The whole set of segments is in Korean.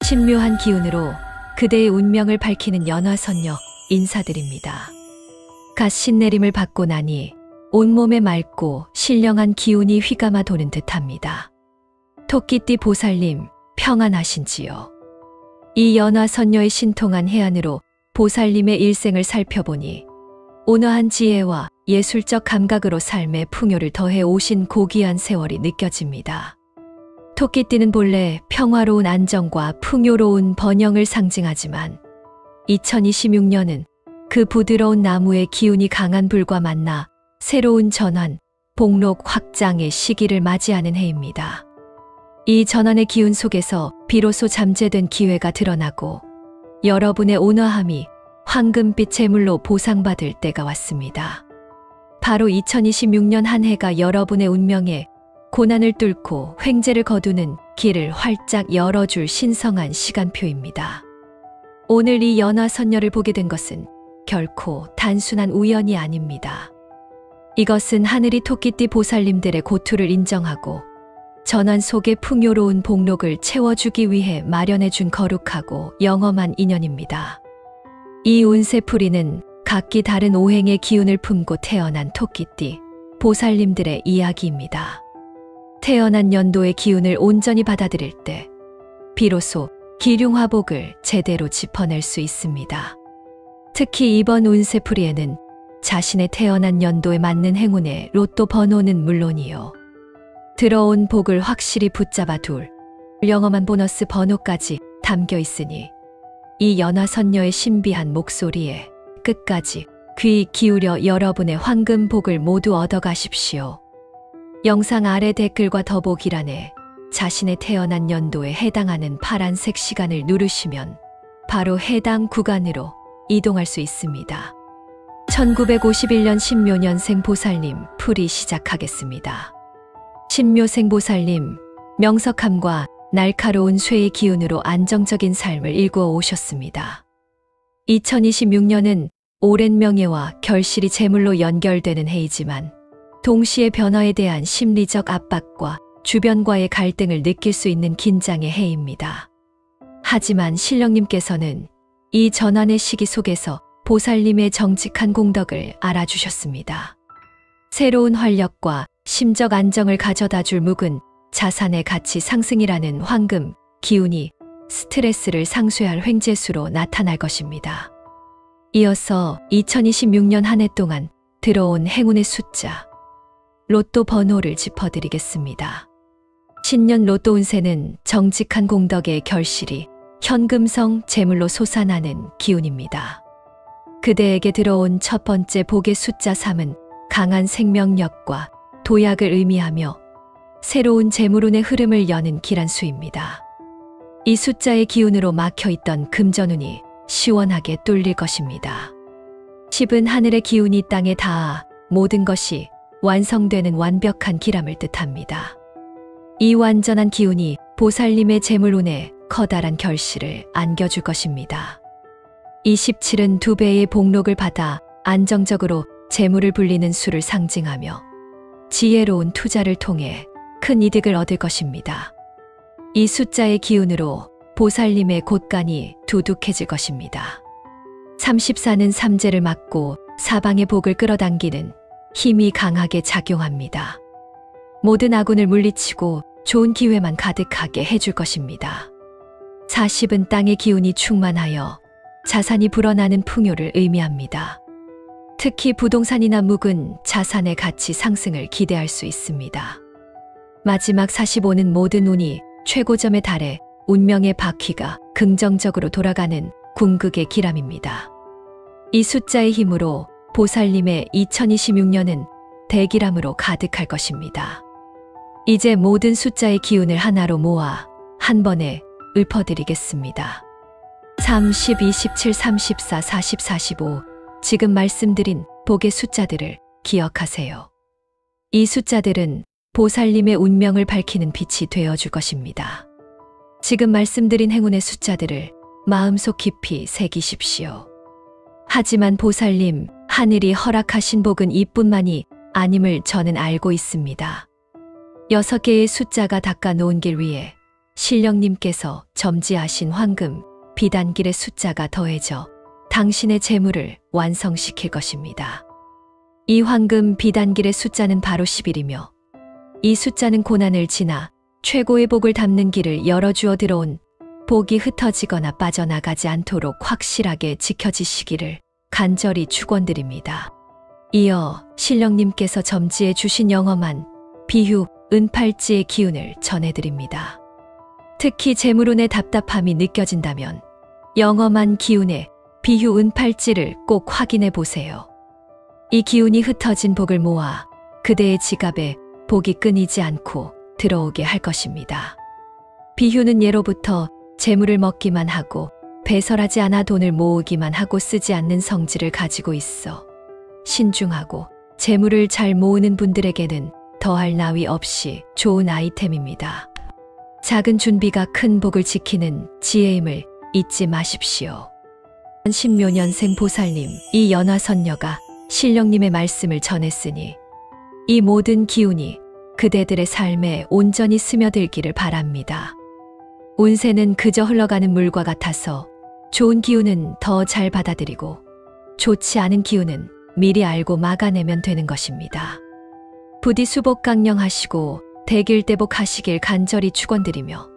신묘한 기운으로 그대의 운명을 밝히는 연화선녀 인사드립니다. 갓 신내림을 받고 나니 온몸에 맑고 신령한 기운이 휘감아 도는 듯합니다. 토끼띠 보살님 평안하신지요? 이 연화선녀의 신통한 해안으로 보살님의 일생을 살펴보니 온화한 지혜와 예술적 감각으로 삶의 풍요를 더해 오신 고귀한 세월이 느껴집니다. 토끼띠는 본래 평화로운 안정과 풍요로운 번영을 상징하지만 2026년은 그 부드러운 나무의 기운이 강한 불과 만나 새로운 전환, 복록 확장의 시기를 맞이하는 해입니다. 이 전환의 기운 속에서 비로소 잠재된 기회가 드러나고 여러분의 온화함이 황금빛 재물로 보상받을 때가 왔습니다. 바로 2026년 한 해가 여러분의 운명에 고난을 뚫고 횡재를 거두는 길을 활짝 열어줄 신성한 시간표입니다. 오늘 이 연화선녀를 보게 된 것은 결코 단순한 우연이 아닙니다. 이것은 하늘이 토끼띠 보살님들의 고투를 인정하고 전환 속의 풍요로운 복록을 채워주기 위해 마련해준 거룩하고 영험한 인연입니다. 이 운세풀이는 각기 다른 오행의 기운을 품고 태어난 토끼띠 보살님들의 이야기입니다. 태어난 연도의 기운을 온전히 받아들일 때 비로소 기륭화복을 제대로 짚어낼 수 있습니다. 특히 이번 운세풀이에는 자신의 태어난 연도에 맞는 행운의 로또 번호는 물론이요, 들어온 복을 확실히 붙잡아 둘 영험한 보너스 번호까지 담겨 있으니 이 연화선녀의 신비한 목소리에 끝까지 귀 기울여 여러분의 황금 복을 모두 얻어가십시오. 영상 아래 댓글과 더보기란에 자신의 태어난 연도에 해당하는 파란색 시간을 누르시면 바로 해당 구간으로 이동할 수 있습니다. 1951년 신묘년생 보살님 풀이 시작하겠습니다. 신묘생 보살님, 명석함과 날카로운 쇠의 기운으로 안정적인 삶을 일구어 오셨습니다. 2026년은 오랜 명예와 결실이 재물로 연결되는 해이지만 동시에 변화에 대한 심리적 압박과 주변과의 갈등을 느낄 수 있는 긴장의 해입니다. 하지만 신령님께서는 이 전환의 시기 속에서 보살님의 정직한 공덕을 알아주셨습니다. 새로운 활력과 심적 안정을 가져다 줄 묵은 자산의 가치 상승이라는 황금 기운이 스트레스를 상쇄할 횡재수로 나타날 것입니다. 이어서 2026년 한 해 동안 들어온 행운의 숫자, 로또 번호를 짚어드리겠습니다. 신년 로또 운세는 정직한 공덕의 결실이 현금성 재물로 솟아나는 기운입니다. 그대에게 들어온 첫 번째 복의 숫자 3은 강한 생명력과 도약을 의미하며 새로운 재물운의 흐름을 여는 기란수입니다. 이 숫자의 기운으로 막혀있던 금전운이 시원하게 뚫릴 것입니다. 10은 하늘의 기운이 땅에 닿아 모든 것이 완성되는 완벽한 기람을 뜻합니다. 이 완전한 기운이 보살님의 재물운에 커다란 결실을 안겨줄 것입니다. 27은 2배의 복록을 받아 안정적으로 재물을 불리는 수를 상징하며 지혜로운 투자를 통해 큰 이득을 얻을 것입니다. 이 숫자의 기운으로 보살님의 곳간이 두둑해질 것입니다. 34는 삼재를 막고 사방의 복을 끌어당기는 힘이 강하게 작용합니다. 모든 아군을 물리치고 좋은 기회만 가득하게 해줄 것입니다. 40은 땅의 기운이 충만하여 자산이 불어나는 풍요를 의미합니다. 특히 부동산이나 묵은 자산의 가치 상승을 기대할 수 있습니다. 마지막 45는 모든 운이 최고점에 달해 운명의 바퀴가 긍정적으로 돌아가는 궁극의 기람입니다. 이 숫자의 힘으로 보살님의 2026년은 대기람으로 가득할 것입니다. 이제 모든 숫자의 기운을 하나로 모아 한 번에 읊어드리겠습니다. 30, 27, 34, 40, 45 지금 말씀드린 복의 숫자들을 기억하세요. 이 숫자들은 보살님의 운명을 밝히는 빛이 되어줄 것입니다. 지금 말씀드린 행운의 숫자들을 마음속 깊이 새기십시오. 하지만 보살님, 하늘이 허락하신 복은 이뿐만이 아님을 저는 알고 있습니다. 6개의 숫자가 닦아 놓은 길 위에 신령님께서 점지하신 황금, 비단길의 숫자가 더해져 당신의 재물을 완성시킬 것입니다. 이 황금 비단길의 숫자는 바로 10일이며 이 숫자는 고난을 지나 최고의 복을 담는 길을 열어주어 들어온 복이 흩어지거나 빠져나가지 않도록 확실하게 지켜지시기를 간절히 축원드립니다. 이어 신령님께서 점지해 주신 영험한 비휴, 은팔찌의 기운을 전해드립니다. 특히 재물운의 답답함이 느껴진다면 영험한 기운의 비휴 은팔찌를 꼭 확인해 보세요. 이 기운이 흩어진 복을 모아 그대의 지갑에 복이 끊이지 않고 들어오게 할 것입니다. 비휴는 예로부터 재물을 먹기만 하고 배설하지 않아 돈을 모으기만 하고 쓰지 않는 성질을 가지고 있어 신중하고 재물을 잘 모으는 분들에게는 더할 나위 없이 좋은 아이템입니다. 작은 준비가 큰 복을 지키는 지혜임을 잊지 마십시오. 신묘년생 보살님, 이 연화선녀가 신령님의 말씀을 전했으니 이 모든 기운이 그대들의 삶에 온전히 스며들기를 바랍니다. 운세는 그저 흘러가는 물과 같아서 좋은 기운은 더 잘 받아들이고 좋지 않은 기운은 미리 알고 막아내면 되는 것입니다. 부디 수복강령하시고 대길대복하시길 간절히 축원드리며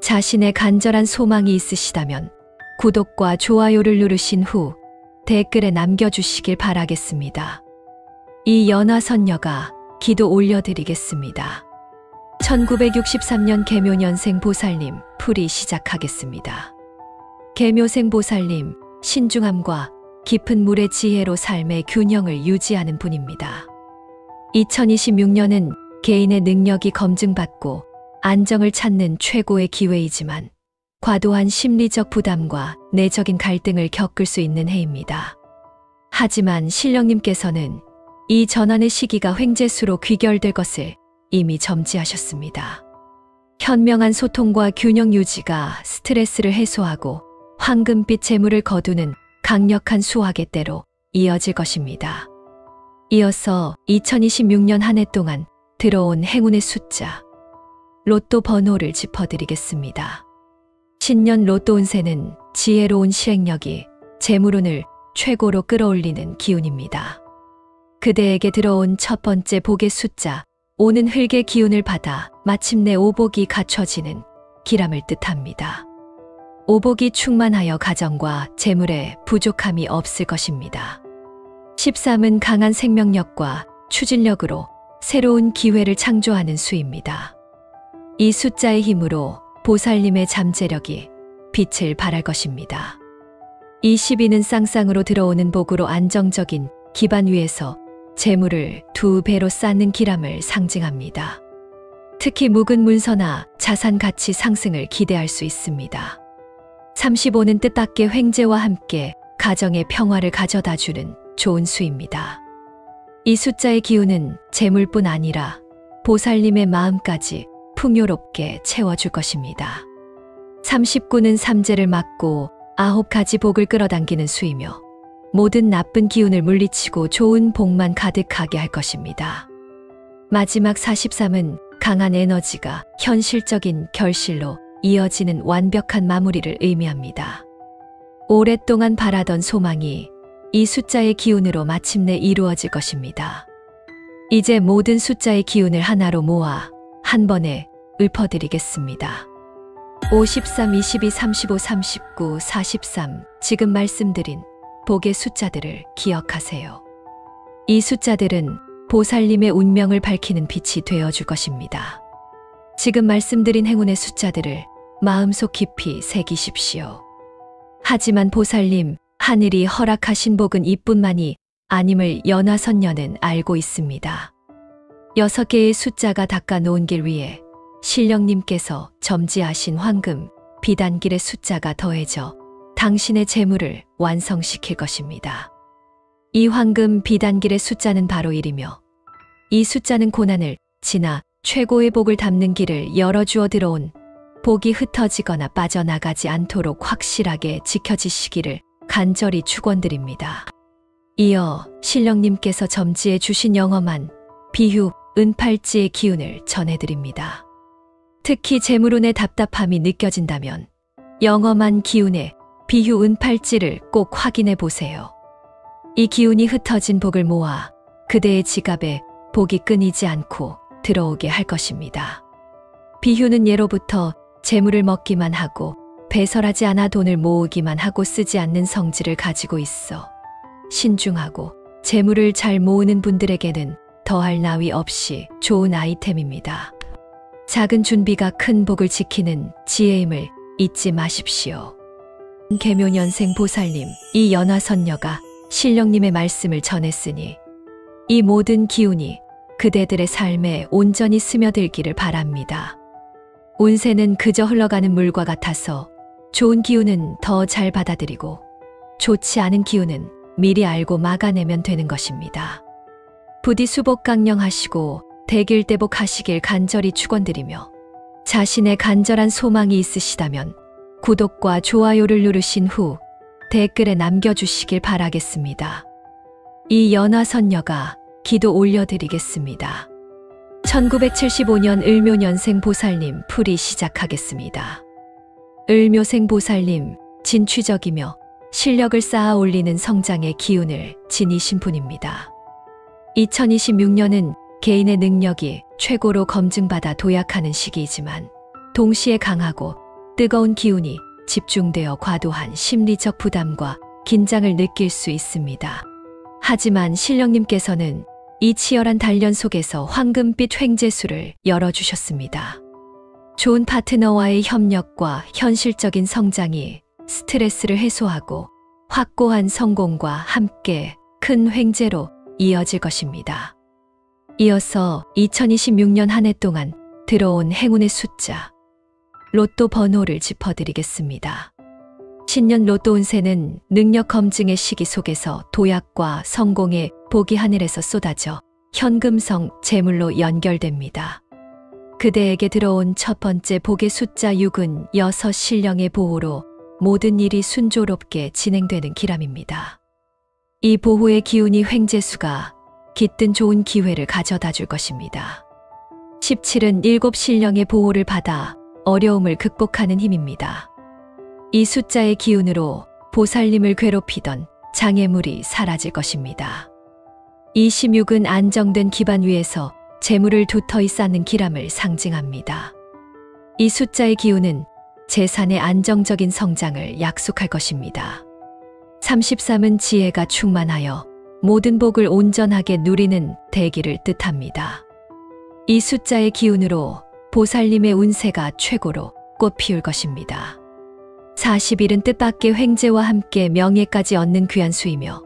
자신의 간절한 소망이 있으시다면 구독과 좋아요를 누르신 후 댓글에 남겨주시길 바라겠습니다. 이 연화선녀가 기도 올려드리겠습니다. 1963년 계묘년생 보살님 풀이 시작하겠습니다. 계묘생 보살님, 신중함과 깊은 물의 지혜로 삶의 균형을 유지하는 분입니다. 2026년은 개인의 능력이 검증받고 안정을 찾는 최고의 기회이지만 과도한 심리적 부담과 내적인 갈등을 겪을 수 있는 해입니다. 하지만 신령님께서는 이 전환의 시기가 횡재수로 귀결될 것을 이미 점지하셨습니다. 현명한 소통과 균형 유지가 스트레스를 해소하고 황금빛 재물을 거두는 강력한 수확의 때로 이어질 것입니다. 이어서 2026년 한 해 동안 들어온 행운의 숫자, 로또 번호를 짚어드리겠습니다. 신년 로또 운세는 지혜로운 실행력이 재물운을 최고로 끌어올리는 기운입니다. 그대에게 들어온 첫 번째 복의 숫자 5는 흙의 기운을 받아 마침내 오복이 갖춰지는 기람을 뜻합니다. 오복이 충만하여 가정과 재물에 부족함이 없을 것입니다. 13은 강한 생명력과 추진력으로 새로운 기회를 창조하는 수입니다. 이 숫자의 힘으로 보살님의 잠재력이 빛을 발할 것입니다. 이 12는 쌍쌍으로 들어오는 복으로 안정적인 기반 위에서 재물을 2배로 쌓는 기람을 상징합니다. 특히 묵은 문서나 자산 가치 상승을 기대할 수 있습니다. 35는 뜻밖의 횡재와 함께 가정의 평화를 가져다주는 좋은 수입니다. 이 숫자의 기운은 재물뿐 아니라 보살님의 마음까지 풍요롭게 채워줄 것입니다. 39는 삼재를 막고 9가지 복을 끌어당기는 수이며 모든 나쁜 기운을 물리치고 좋은 복만 가득하게 할 것입니다. 마지막 43은 강한 에너지가 현실적인 결실로 이어지는 완벽한 마무리를 의미합니다. 오랫동안 바라던 소망이 이 숫자의 기운으로 마침내 이루어질 것입니다. 이제 모든 숫자의 기운을 하나로 모아 한 번에 읊어드리겠습니다. 53, 22, 35, 39, 43 지금 말씀드린 복의 숫자들을 기억하세요. 이 숫자들은 보살님의 운명을 밝히는 빛이 되어줄 것입니다. 지금 말씀드린 행운의 숫자들을 마음속 깊이 새기십시오. 하지만 보살님, 하늘이 허락하신 복은 이뿐만이 아님을 연화선녀는 알고 있습니다. 6개의 숫자가 닦아놓은 길 위에 신령님께서 점지하신 황금, 비단길의 숫자가 더해져 당신의 재물을 완성시킬 것입니다. 이 황금 비단길의 숫자는 바로 1이며 이 숫자는 고난을 지나 최고의 복을 담는 길을 열어주어 들어온 복이 흩어지거나 빠져나가지 않도록 확실하게 지켜지시기를 간절히 축원드립니다. 이어 신령님께서 점지해 주신 영험한 비휴, 은팔찌의 기운을 전해드립니다. 특히 재물운의 답답함이 느껴진다면 영험한 기운의 비휴 은팔찌를 꼭 확인해 보세요. 이 기운이 흩어진 복을 모아 그대의 지갑에 복이 끊이지 않고 들어오게 할 것입니다. 비휴는 예로부터 재물을 먹기만 하고 배설하지 않아 돈을 모으기만 하고 쓰지 않는 성질을 가지고 있어 신중하고 재물을 잘 모으는 분들에게는 더할 나위 없이 좋은 아이템입니다. 작은 준비가 큰 복을 지키는 지혜임을 잊지 마십시오. 계묘년생 보살님, 이 연화선녀가 신령님의 말씀을 전했으니 이 모든 기운이 그대들의 삶에 온전히 스며들기를 바랍니다. 운세는 그저 흘러가는 물과 같아서 좋은 기운은 더 잘 받아들이고 좋지 않은 기운은 미리 알고 막아내면 되는 것입니다. 부디 수복강령하시고 대길대복하시길 간절히 축원드리며 자신의 간절한 소망이 있으시다면 구독과 좋아요를 누르신 후 댓글에 남겨주시길 바라겠습니다. 이 연화선녀가 기도 올려드리겠습니다. 1975년 을묘년생 보살님 풀이 시작하겠습니다. 을묘생 보살님, 진취적이며 실력을 쌓아 올리는 성장의 기운을 지니신 분입니다. 2026년은 개인의 능력이 최고로 검증받아 도약하는 시기이지만 동시에 강하고 뜨거운 기운이 집중되어 과도한 심리적 부담과 긴장을 느낄 수 있습니다. 하지만 신령님께서는 이 치열한 단련 속에서 황금빛 횡재수를 열어주셨습니다. 좋은 파트너와의 협력과 현실적인 성장이 스트레스를 해소하고 확고한 성공과 함께 큰 횡재로 이어질 것입니다. 이어서 2026년 한 해 동안 들어온 행운의 숫자, 로또 번호를 짚어드리겠습니다. 신년 로또 운세는 능력 검증의 시기 속에서 도약과 성공의 복이 하늘에서 쏟아져 현금성 재물로 연결됩니다. 그대에게 들어온 첫 번째 복의 숫자 6은 여섯 신령의 보호로 모든 일이 순조롭게 진행되는 기람입니다. 이 보호의 기운이 횡재수가 깃든 좋은 기회를 가져다 줄 것입니다. 17은 일곱 신령의 보호를 받아 어려움을 극복하는 힘입니다. 이 숫자의 기운으로 보살님을 괴롭히던 장애물이 사라질 것입니다. 26은 안정된 기반 위에서 재물을 두터이 쌓는 기람을 상징합니다. 이 숫자의 기운은 재산의 안정적인 성장을 약속할 것입니다. 33은 지혜가 충만하여 모든 복을 온전하게 누리는 대기를 뜻합니다. 이 숫자의 기운으로 보살님의 운세가 최고로 꽃피울 것입니다. 41은 뜻밖의 횡재와 함께 명예까지 얻는 귀한 수이며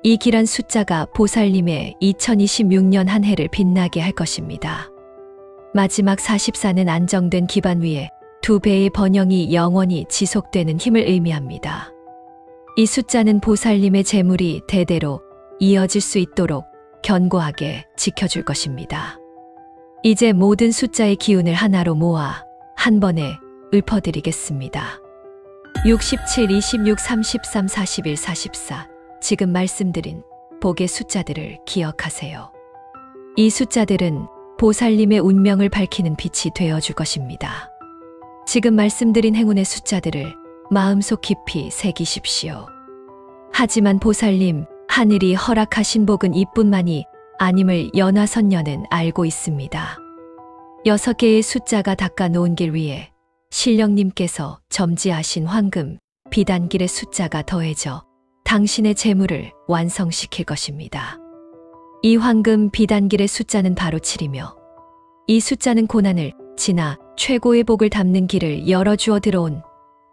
이 길한 숫자가 보살님의 2026년 한 해를 빛나게 할 것입니다. 마지막 44는 안정된 기반 위에 두 배의 번영이 영원히 지속되는 힘을 의미합니다. 이 숫자는 보살님의 재물이 대대로 이어질 수 있도록 견고하게 지켜줄 것입니다. 이제 모든 숫자의 기운을 하나로 모아 한 번에 읊어드리겠습니다. 67, 26, 33, 41, 44 지금 말씀드린 복의 숫자들을 기억하세요. 이 숫자들은 보살님의 운명을 밝히는 빛이 되어줄 것입니다. 지금 말씀드린 행운의 숫자들을 마음속 깊이 새기십시오. 하지만 보살님, 하늘이 허락하신 복은 이뿐만이 아님을 연화선녀는 알고 있습니다. 6개의 숫자가 닦아놓은 길 위에 신령님께서 점지하신 황금, 비단길의 숫자가 더해져 당신의 재물을 완성시킬 것입니다. 이 황금 비단길의 숫자는 바로 7이며 이 숫자는 고난을 지나 최고의 복을 담는 길을 열어주어 들어온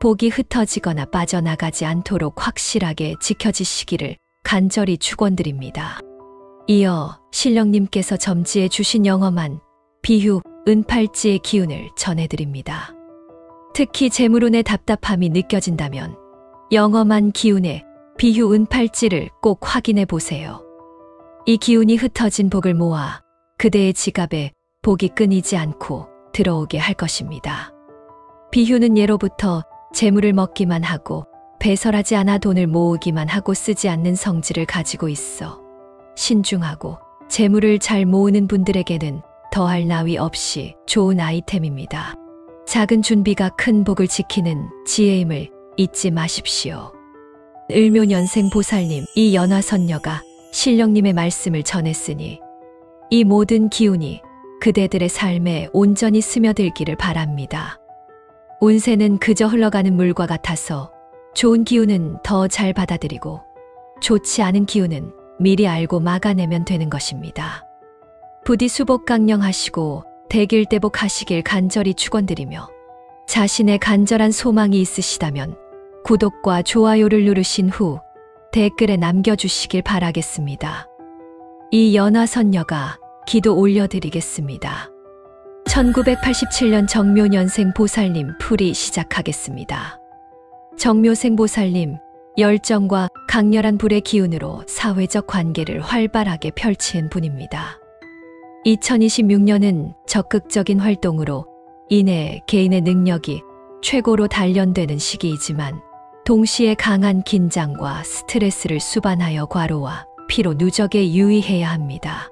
복이 흩어지거나 빠져나가지 않도록 확실하게 지켜지시기를 간절히 축원드립니다. 이어 신령님께서 점지해 주신 영험한 비휴 은팔찌의 기운을 전해드립니다. 특히 재물운의 답답함이 느껴진다면 영험한 기운의 비휴 은팔찌를 꼭 확인해 보세요. 이 기운이 흩어진 복을 모아 그대의 지갑에 복이 끊이지 않고 들어오게 할 것입니다. 비휴는 예로부터 재물을 먹기만 하고 배설하지 않아 돈을 모으기만 하고 쓰지 않는 성질을 가지고 있어 신중하고 재물을 잘 모으는 분들에게는 더할 나위 없이 좋은 아이템입니다. 작은 준비가 큰 복을 지키는 지혜임을 잊지 마십시오. 을묘년생 보살님, 이 연화선녀가 신령님의 말씀을 전했으니 이 모든 기운이 그대들의 삶에 온전히 스며들기를 바랍니다. 운세는 그저 흘러가는 물과 같아서 좋은 기운은 더 잘 받아들이고 좋지 않은 기운은 미리 알고 막아내면 되는 것입니다. 부디 수복강령하시고 대길대복하시길 간절히 축원드리며 자신의 간절한 소망이 있으시다면 구독과 좋아요를 누르신 후 댓글에 남겨주시길 바라겠습니다. 이 연화선녀가 기도 올려드리겠습니다. 1987년 정묘년생 보살님 풀이 시작하겠습니다. 정묘생 보살님, 열정과 강렬한 불의 기운으로 사회적 관계를 활발하게 펼치는 분입니다. 2026년은 적극적인 활동으로 인해 개인의 능력이 최고로 단련되는 시기이지만 동시에 강한 긴장과 스트레스를 수반하여 과로와 피로 누적에 유의해야 합니다.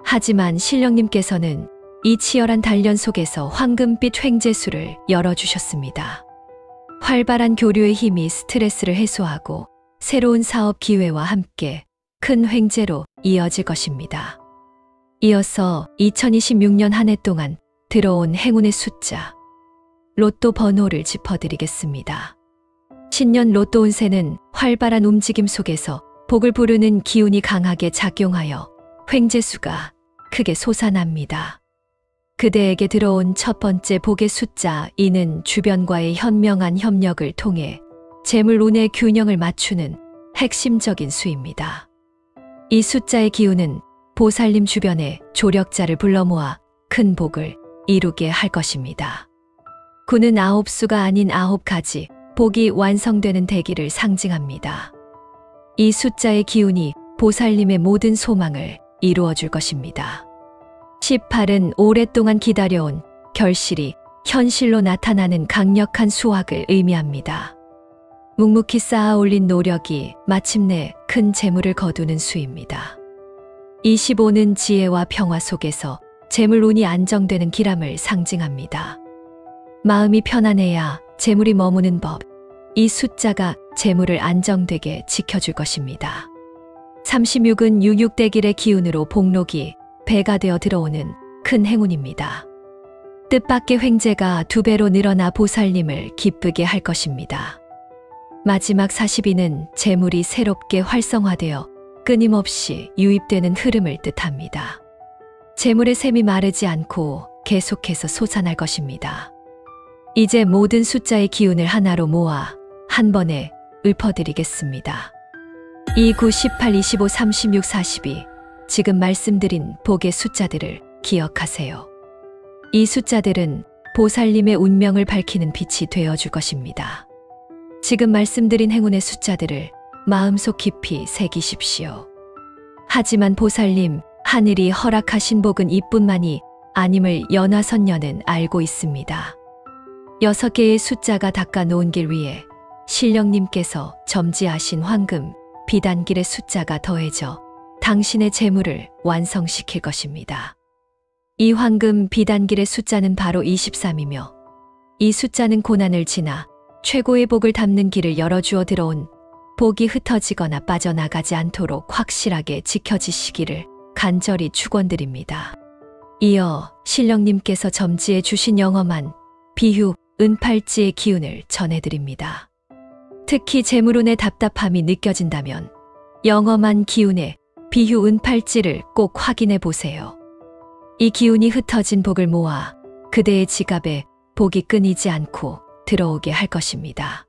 하지만 신령님께서는 이 치열한 단련 속에서 황금빛 횡재수를 열어주셨습니다. 활발한 교류의 힘이 스트레스를 해소하고 새로운 사업 기회와 함께 큰 횡재로 이어질 것입니다. 이어서 2026년 한 해 동안 들어온 행운의 숫자, 로또 번호를 짚어드리겠습니다. 신년 로또 운세는 활발한 움직임 속에서 복을 부르는 기운이 강하게 작용하여 횡재수가 크게 솟아납니다. 그대에게 들어온 첫 번째 복의 숫자 2는 주변과의 현명한 협력을 통해 재물 운의 균형을 맞추는 핵심적인 수입니다. 이 숫자의 기운은 보살님 주변에 조력자를 불러 모아 큰 복을 이루게 할 것입니다. 9는 9수가 아닌 9가지 복이 완성되는 대기를 상징합니다. 이 숫자의 기운이 보살님의 모든 소망을 이루어 줄 것입니다. 18은 오랫동안 기다려온 결실이 현실로 나타나는 강력한 수확을 의미합니다. 묵묵히 쌓아 올린 노력이 마침내 큰 재물을 거두는 수입니다. 25는 지혜와 평화 속에서 재물운이 안정되는 기람을 상징합니다. 마음이 편안해야 재물이 머무는 법, 이 숫자가 재물을 안정되게 지켜줄 것입니다. 36은 육육대길의 기운으로 복록이 배가 되어 들어오는 큰 행운입니다. 뜻밖의 횡재가 2배로 늘어나 보살님을 기쁘게 할 것입니다. 마지막 42는 재물이 새롭게 활성화되어 끊임없이 유입되는 흐름을 뜻합니다. 재물의 샘이 마르지 않고 계속해서 솟아날 것입니다. 이제 모든 숫자의 기운을 하나로 모아 한 번에 읊어드리겠습니다. 2, 9, 18, 25, 36, 42 지금 말씀드린 복의 숫자들을 기억하세요. 이 숫자들은 보살님의 운명을 밝히는 빛이 되어줄 것입니다. 지금 말씀드린 행운의 숫자들을 마음속 깊이 새기십시오. 하지만 보살님, 하늘이 허락하신 복은 이뿐만이 아님을 연화선녀는 알고 있습니다. 6개의 숫자가 닦아 놓은 길 위에 신령님께서 점지하신 황금, 비단길의 숫자가 더해져 당신의 재물을 완성시킬 것입니다. 이 황금 비단길의 숫자는 바로 23이며 이 숫자는 고난을 지나 최고의 복을 담는 길을 열어주어 들어온 복이 흩어지거나 빠져나가지 않도록 확실하게 지켜지시기를 간절히 축원드립니다. 이어 신령님께서 점지해 주신 영험한 비휴 은팔찌의 기운을 전해드립니다. 특히 재물운의 답답함이 느껴진다면 영험한 기운의 비휴 은팔찌를 꼭 확인해 보세요. 이 기운이 흩어진 복을 모아 그대의 지갑에 복이 끊이지 않고 들어오게 할 것입니다.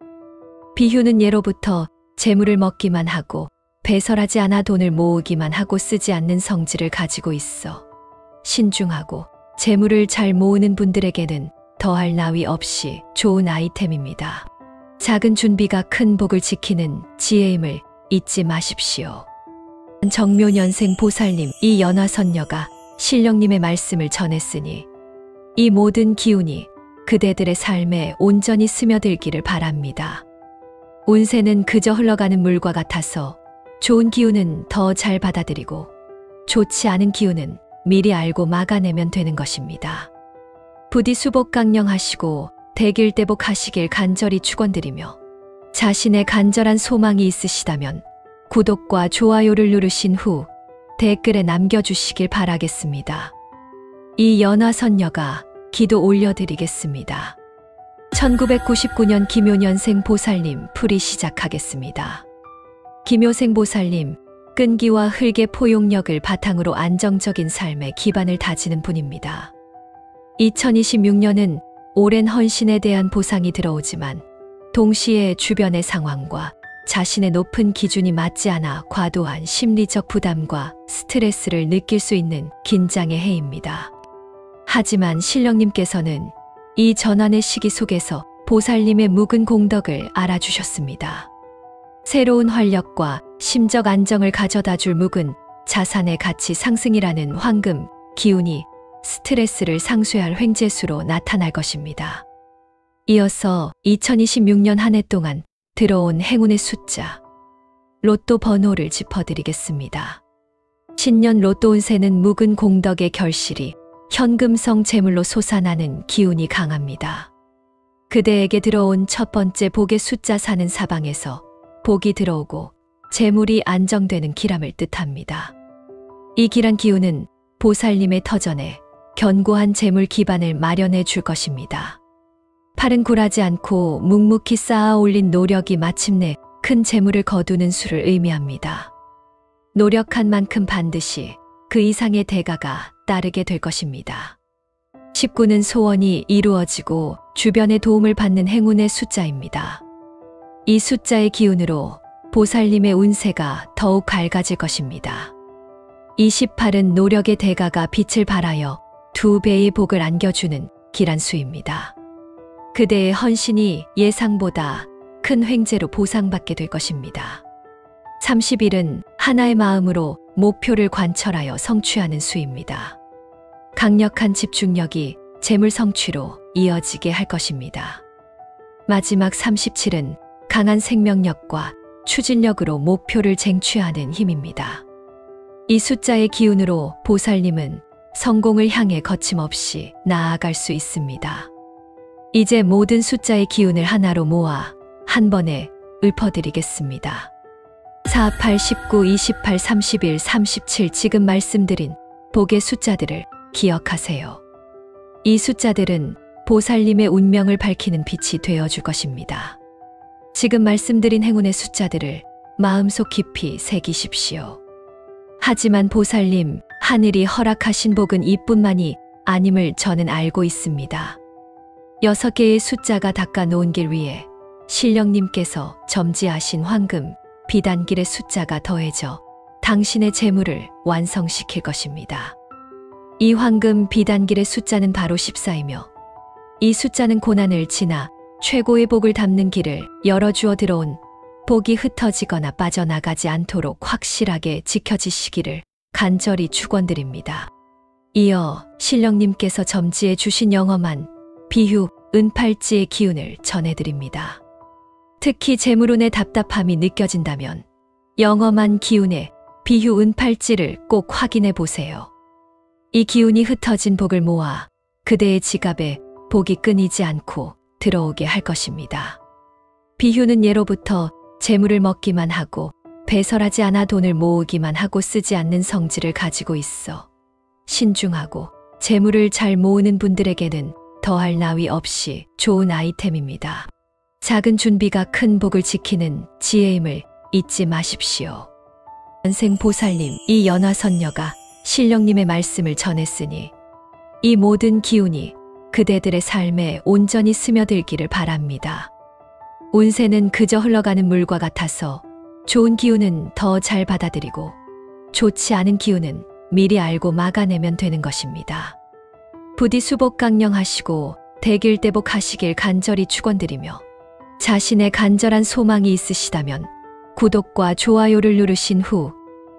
비휴는 예로부터 재물을 먹기만 하고 배설하지 않아 돈을 모으기만 하고 쓰지 않는 성질을 가지고 있어 신중하고 재물을 잘 모으는 분들에게는 더할 나위 없이 좋은 아이템입니다. 작은 준비가 큰 복을 지키는 지혜임을 잊지 마십시오. 정묘년생 보살님, 이 연화선녀가 신령님의 말씀을 전했으니 이 모든 기운이 그대들의 삶에 온전히 스며들기를 바랍니다. 운세는 그저 흘러가는 물과 같아서 좋은 기운은 더 잘 받아들이고 좋지 않은 기운은 미리 알고 막아내면 되는 것입니다. 부디 수복 강령하시고 대길대복하시길 간절히 축원드리며 자신의 간절한 소망이 있으시다면 구독과 좋아요를 누르신 후 댓글에 남겨주시길 바라겠습니다. 이 연화선녀가 기도 올려드리겠습니다. 1999년 김효년생 보살님 풀이 시작하겠습니다. 김효생 보살님, 끈기와 흙의 포용력을 바탕으로 안정적인 삶의 기반을 다지는 분입니다. 2026년은 오랜 헌신에 대한 보상이 들어오지만 동시에 주변의 상황과 자신의 높은 기준이 맞지 않아 과도한 심리적 부담과 스트레스를 느낄 수 있는 긴장의 해입니다. 하지만 신령님께서는 이 전환의 시기 속에서 보살님의 묵은 공덕을 알아주셨습니다. 새로운 활력과 심적 안정을 가져다 줄 묵은 자산의 가치 상승이라는 황금 기운이 스트레스를 상쇄할 횡재수로 나타날 것입니다. 이어서 2026년 한 해 동안 들어온 행운의 숫자, 로또 번호를 짚어드리겠습니다. 신년 로또 운세는 묵은 공덕의 결실이 현금성 재물로 솟아나는 기운이 강합니다. 그대에게 들어온 첫 번째 복의 숫자 4는 사방에서 복이 들어오고 재물이 안정되는 기람을 뜻합니다. 이 기란 기운은 보살님의 터전에 견고한 재물 기반을 마련해 줄 것입니다. 팔은 굴하지 않고 묵묵히 쌓아 올린 노력이 마침내 큰 재물을 거두는 수를 의미합니다. 노력한 만큼 반드시 그 이상의 대가가 따르게 될 것입니다. 19는 소원이 이루어지고 주변의 도움을 받는 행운의 숫자입니다. 이 숫자의 기운으로 보살님의 운세가 더욱 밝아질 것입니다. 28은 노력의 대가가 빛을 발하여 2배의 복을 안겨주는 기란수입니다. 그대의 헌신이 예상보다 큰 횡재로 보상받게 될 것입니다. 30일은 하나의 마음으로 목표를 관철하여 성취하는 수입니다. 강력한 집중력이 재물 성취로 이어지게 할 것입니다. 마지막 37은 강한 생명력과 추진력으로 목표를 쟁취하는 힘입니다. 이 숫자의 기운으로 보살님은 성공을 향해 거침없이 나아갈 수 있습니다. 이제 모든 숫자의 기운을 하나로 모아 한 번에 읊어드리겠습니다. 4, 8, 19, 28, 31, 37 지금 말씀드린 복의 숫자들을 기억하세요. 이 숫자들은 보살님의 운명을 밝히는 빛이 되어줄 것입니다. 지금 말씀드린 행운의 숫자들을 마음속 깊이 새기십시오. 하지만 보살님, 하늘이 허락하신 복은 이뿐만이 아님을 저는 알고 있습니다. 6개의 숫자가 닦아놓은 길 위에 신령님께서 점지하신 황금, 비단길의 숫자가 더해져 당신의 재물을 완성시킬 것입니다. 이 황금 비단길의 숫자는 바로 14이며 이 숫자는 고난을 지나 최고의 복을 담는 길을 열어주어 들어온 복이 흩어지거나 빠져나가지 않도록 확실하게 지켜지시기를 간절히 축원드립니다. 이어 신령님께서 점지해 주신 영험한 비휴 은팔찌의 기운을 전해드립니다. 특히 재물운의 답답함이 느껴진다면 영험한 기운의 비휴 은팔찌를 꼭 확인해 보세요. 이 기운이 흩어진 복을 모아 그대의 지갑에 복이 끊이지 않고 들어오게 할 것입니다. 비휴는 예로부터 재물을 먹기만 하고 배설하지 않아 돈을 모으기만 하고 쓰지 않는 성질을 가지고 있어 신중하고 재물을 잘 모으는 분들에게는 더할 나위 없이 좋은 아이템입니다. 작은 준비가 큰 복을 지키는 지혜임을 잊지 마십시오. 연생 보살님, 이 연화선녀가 신령님의 말씀을 전했으니 이 모든 기운이 그대들의 삶에 온전히 스며들기를 바랍니다. 운세는 그저 흘러가는 물과 같아서 좋은 기운은 더 잘 받아들이고 좋지 않은 기운은 미리 알고 막아내면 되는 것입니다. 부디 수복 강령하시고 대길대복하시길 간절히 축원드리며 자신의 간절한 소망이 있으시다면 구독과 좋아요를 누르신 후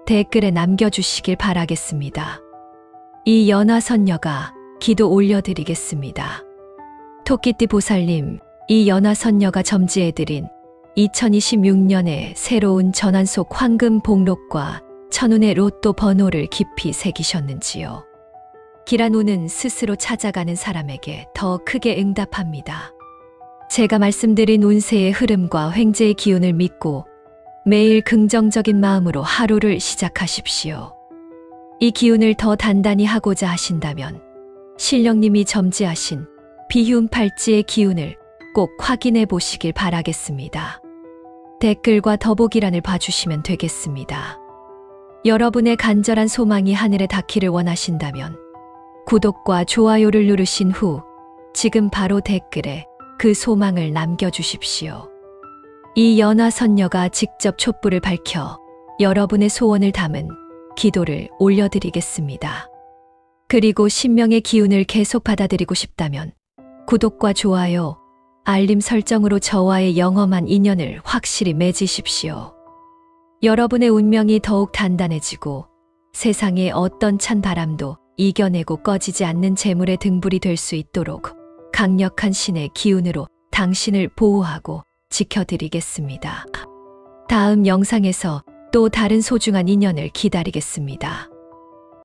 댓글에 남겨주시길 바라겠습니다. 이 연화선녀가 기도 올려드리겠습니다. 토끼띠 보살님, 이 연화선녀가 점지해드린 2026년의 새로운 전환 속 황금 복록과 천운의 로또 번호를 깊이 새기셨는지요? 기란우는 스스로 찾아가는 사람에게 더 크게 응답합니다. 제가 말씀드린 운세의 흐름과 횡재의 기운을 믿고 매일 긍정적인 마음으로 하루를 시작하십시오. 이 기운을 더 단단히 하고자 하신다면 신령님이 점지하신 비흉 팔찌의 기운을 꼭 확인해 보시길 바라겠습니다. 댓글과 더보기란을 봐주시면 되겠습니다. 여러분의 간절한 소망이 하늘에 닿기를 원하신다면 구독과 좋아요를 누르신 후 지금 바로 댓글에 그 소망을 남겨주십시오. 이 연화선녀가 직접 촛불을 밝혀 여러분의 소원을 담은 기도를 올려드리겠습니다. 그리고 신명의 기운을 계속 받아들이고 싶다면 구독과 좋아요, 알림 설정으로 저와의 영험한 인연을 확실히 맺으십시오. 여러분의 운명이 더욱 단단해지고 세상의 어떤 찬 바람도 이겨내고 꺼지지 않는 재물의 등불이 될 수 있도록 강력한 신의 기운으로 당신을 보호하고 지켜드리겠습니다. 다음 영상에서 또 다른 소중한 인연을 기다리겠습니다.